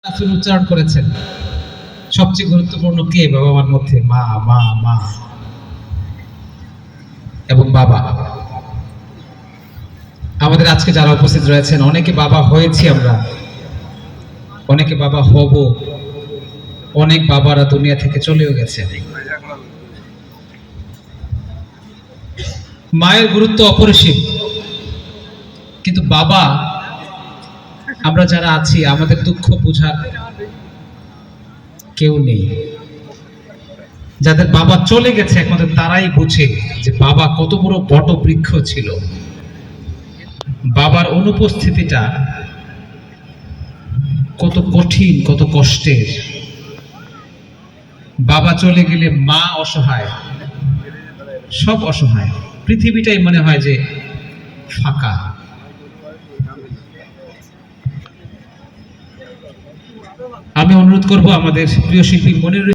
রাসূল উচ্চারণ করেছেন সবচেয়ে গুরুত্বপূর্ণ কে বাবা মার মধ্যে? মা মা মা এবং বাবা। আমাদের আজকে যারা উপস্থিত রয়েছেন অনেকে বাবা হয়েছি আমরা, অনেকে বাবা হব, অনেক বাবারা দুনিয়া থেকে চলেও গেছে। মায়ের গুরুত্ব অপরিসীম, কিন্তু বাবা আমরা যারা আছি আমাদের দুঃখ বোঝার কেউ নেই। যাদের বাবা চলে গেছে একমাত্র তারাই বুঝে যে বাবা কত বড় বটবৃক্ষ ছিল, বাবার অনুপস্থিতিটা কত কঠিন, কত কষ্টের। বাবা চলে গেলে মা অসহায়, সব অসহায়, পৃথিবীটাই মনে হয় যে ফাঁকা। আমি অনুরোধ করব আমাদের প্রিয় শিল্পী মনিরুল